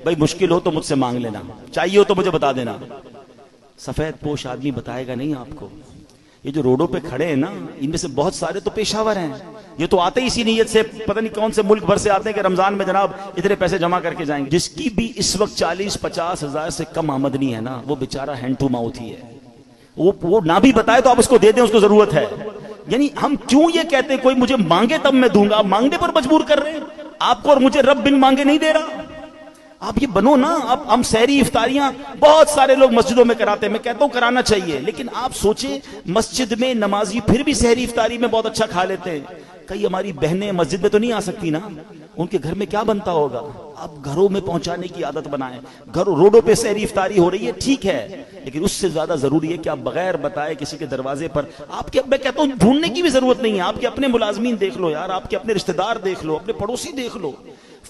بھائی مشکل ہو تو مجھ سے مانگ لینا، چاہیے ہو تو مجھے بتا دینا۔ سفید پوش آدمی بتائے گا نہیں آپ کو۔ یہ جو روڈوں پہ کھڑے ہیں نا، ان میں سے بہت سارے تو پیشہ ور ہیں، یہ تو آتے ہی اسی نیت سے، پتہ نہیں کون سے ملک بھر سے آتے ہیں کہ رمضان میں جناب اتنے پیسے جمع کر کے جائیں گے۔ جس کی بھی اس وقت 40-50 ہزار سے کم آمدنی ہے نا، وہ بیچارہ ہینڈ ٹو ماؤتھ ہی ہے۔ وہ نہ بھی بتائے تو آپ اس کو دے دیں، اس کو ضرورت ہے۔ یعنی ہم کیوں یہ کہتے ہیں کوئی مجھے مانگے تب میں دوں گا؟ آپ مانگنے پر مجبور کر رہے ہیں آپ کو، اور مجھے رب بن مانگے نہیں دے رہا۔ آپ یہ بنو نا۔ اب ہم سحری افطاریاں بہت سارے لوگ مسجدوں میں کراتے ہیں، میں کہتا ہوں کرانا چاہیے، لیکن آپ سوچیں مسجد میں نمازی پھر بھی سحری افطاری میں بہت اچھا کھا لیتے ہیں۔ کئی ہماری بہنیں مسجد میں تو نہیں آ سکتی نا، ان کے گھر میں کیا بنتا ہوگا؟ آپ گھروں میں پہنچانے کی عادت بنائیں۔ گھروں روڈوں پہ سحری افطاری ہو رہی ہے ٹھیک ہے، لیکن اس سے زیادہ ضروری ہے کہ آپ بغیر بتائے کسی کے دروازے پر، آپ کے، میں کہتا ہوں ڈھونڈنے کی بھی ضرورت نہیں ہے، آپ کے اپنے ملازمین دیکھ لو یار، آپ کے اپنے رشتہ دار دیکھ لو، اپنے پڑوسی دیکھ لو۔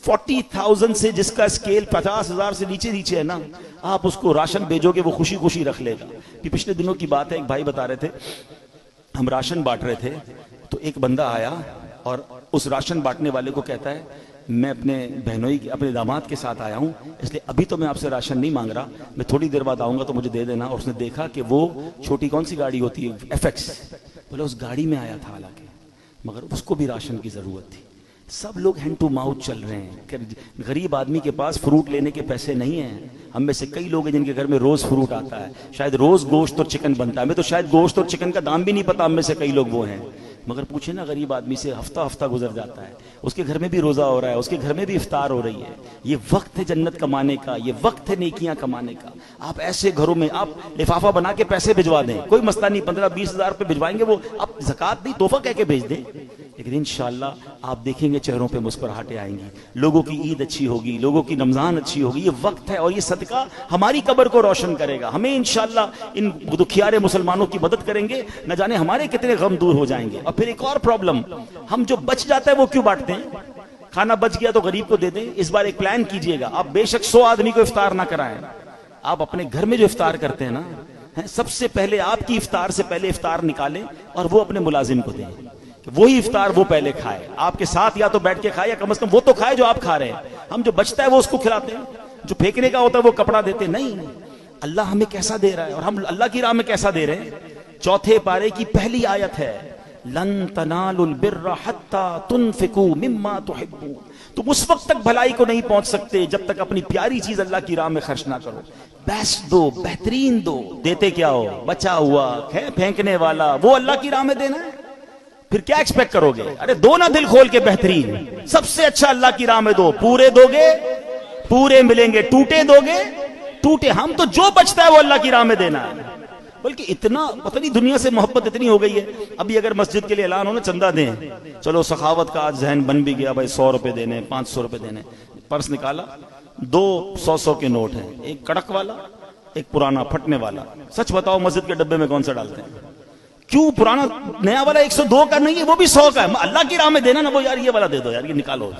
40,000 سے جس کا اسکیل 50,000 سے نیچے ہے نا، آپ اس کو راشن بھیجو گے وہ خوشی خوشی رکھ لے گا۔ پچھلے دنوں کی بات ہے، ایک بھائی بتا رہے تھے ہم راشن بانٹ رہے تھے، تو ایک بندہ آیا اور اس راشن بانٹنے والے کو کہتا ہے میں اپنے بہنوئی اپنے داماد کے ساتھ آیا ہوں، اس لیے ابھی تو میں آپ سے راشن نہیں مانگ رہا، میں تھوڑی دیر بعد آؤں گا تو مجھے دے دینا۔ اور اس نے دیکھا کہ وہ چھوٹی کون سی گاڑی ہوتی ہے، FX، بولے اس گاڑی میں آیا تھا حالانکہ، مگر اس کو بھی راشن کی ضرورت تھی۔ سب لوگ ہینڈ ٹو ماؤتھ چل رہے ہیں کہ غریب آدمی کے پاس فروٹ لینے کے پیسے نہیں ہیں۔ ہم میں سے کئی لوگ ہیں جن کے گھر میں روز فروٹ آتا ہے، شاید روز گوشت اور چکن بنتا ہے، ہمیں تو شاید گوشت اور چکن کا دام بھی نہیں پتا، ہم میں سے کئی لوگ وہ ہیں۔ مگر پوچھیں نا غریب آدمی سے، ہفتہ گزر جاتا ہے، اس کے گھر میں بھی روزہ ہو رہا ہے، اس کے گھر میں بھی افطار ہو رہی ہے۔ یہ وقت ہے جنت کمانے کا، یہ وقت ہے نیکیاں کمانے کا۔ آپ ایسے گھروں میں آپ لفافہ بنا کے پیسے بھجوا دیں، کوئی مسئلہ نہیں، 15-20 ہزار روپے بھجوائیں گے، وہ آپ زکوٰۃ نہیں تحفہ کہہ کے بھیج دیں، لیکن انشاءاللہ آپ دیکھیں گے چہروں پہ مسکراہٹیں آئیں گی، لوگوں کی عید اچھی ہوگی، لوگوں کی رمضان اچھی ہوگی۔ یہ وقت ہے اور یہ صدقہ ہماری قبر کو روشن کرے گا، ہمیں انشاءاللہ ان دکھیارے مسلمانوں کی مدد کریں گے، نہ جانے ہمارے کتنے غم دور ہو جائیں گے۔ اور پھر ایک اور پرابلم، ہم جو بچ جاتا ہے وہ کیوں بانٹتے ہیں؟ کھانا بچ گیا تو غریب کو دے دیں۔ اس بار ایک پلان کیجئے گا، آپ بے شک 100 آدمی کو افطار نہ کرائیں، آپ اپنے گھر میں جو افطار کرتے ہیں نا، سب سے پہلے آپ کی افطار سے پہلے افطار نکالیں اور وہ اپنے ملازم کو دیں، وہی افطار وہ پہلے کھائے، آپ کے ساتھ یا تو بیٹھ کے کھائے یا کم از کم وہ تو کھائے جو آپ کھا رہے ہیں۔ ہم جو بچتا ہے وہ اس کو کھلاتے ہیں، جو پھینکنے کا ہوتا ہے وہ کپڑا دیتے ہیں۔ نہیں، اللہ ہمیں کیسا دے رہا ہے اور ہم اللہ کی راہ میں کیسا دے رہے ہیں۔ 4 پارے کی پہلی آیت ہے لن تنالوا البر حتى تنفقوا مما تحبون، تم اس وقت تک بھلائی کو نہیں پہنچ سکتے جب تک اپنی پیاری چیز اللہ کی راہ میں خرچ نہ کرو۔ بیسٹ دو، بہترین دو، دیتے کیا ہو؟ بچا ہوا ہے پھینکنے والا، وہ اللہ کی راہ میں دینا ہے، پھر کیا ایکسپیکٹ کرو گے؟ ارے دو نا دل کھول کے بہترین، سب سے اچھا اللہ کی راہ میں دو، پورے دو گے پورے ملیں گے، ٹوٹے دو گے ٹوٹے۔ ہم تو جو بچتا ہے وہ اللہ کی راہ میں دینا ہے، بلکہ اتنا پتہ نہیں دنیا سے محبت اتنی ہو گئی ہے۔ ابھی اگر مسجد کے لیے اعلان ہو نا چندہ دیں، چلو سخاوت کا آج ذہن بن بھی گیا، بھائی 100 روپے دینے، 500 روپے دینے، پرس نکالا، 2 100 کے نوٹ ہیں، ایک کڑک والا ایک پرانا پھٹنے والا۔ سچ بتاؤ مسجد کے ڈبے میں کون سا ڈالتے ہیں؟ کیوں پرانا؟ نیا والا 102 کا نہیں ہے، وہ بھی 100 کا ہے، اللہ کی راہ میں دینا نا، وہ یار یہ والا دے دو یار، یہ نکالو۔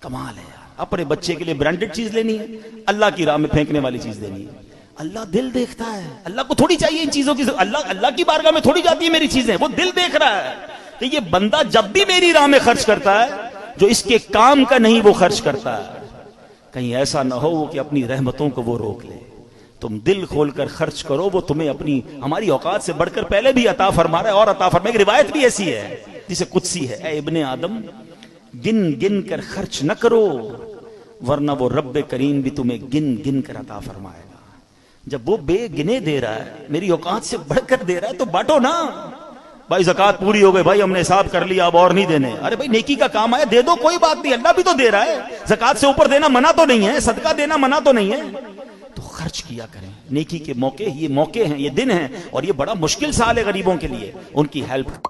کمال ہے یار، اپنے بچے کے لیے برانڈڈ چیز لینی ہے، اللہ کی راہ میں پھینکنے والی چیز لینی ہے۔ اللہ دل دیکھتا ہے، اللہ کو تھوڑی چاہیے ان چیزوں کی، اللہ کی بارگاہ میں تھوڑی جاتی ہے میری چیزیں، وہ دل دیکھ رہا ہے کہ یہ بندہ جب بھی میری راہ میں خرچ کرتا ہے جو اس کے کام کا نہیں وہ خرچ کرتا ہے، کہیں ایسا نہ ہو کہ اپنی رحمتوں کو وہ روک لے۔ تم دل کھول کر خرچ کرو، وہ تمہیں اپنی ہماری اوقات سے بڑھ کر پہلے بھی عطا فرما رہا ہے اور عطا فرما۔ ایک روایت بھی ایسی ہے جسے قدسی ہے، اے ابن آدم گن گن کر خرچ نہ کرو ورنہ وہ رب کریم بھی تمہیں گن گن کر عطا فرمائے گا۔ جب وہ بے گنے دے رہا ہے، میری اوقات سے بڑھ کر دے رہا ہے، تو بانٹو نا۔ بھائی زکوٰۃ پوری ہو گئی، بھائی ہم نے حساب کر لیا اب اور نہیں دینے، ارے بھائی نیکی کا کام آیا دے دو، کوئی بات نہیں، اللہ بھی تو دے رہا ہے، زکوٰۃ سے اوپر دینا منع تو نہیں ہے، صدقہ دینا منع تو نہیں ہے، تو خرچ کیا کریں۔ نیکی کے موقع، یہ موقع ہیں، یہ دن ہیں، اور یہ بڑا مشکل سال ہے غریبوں کے لیے، ان کی ہیلپ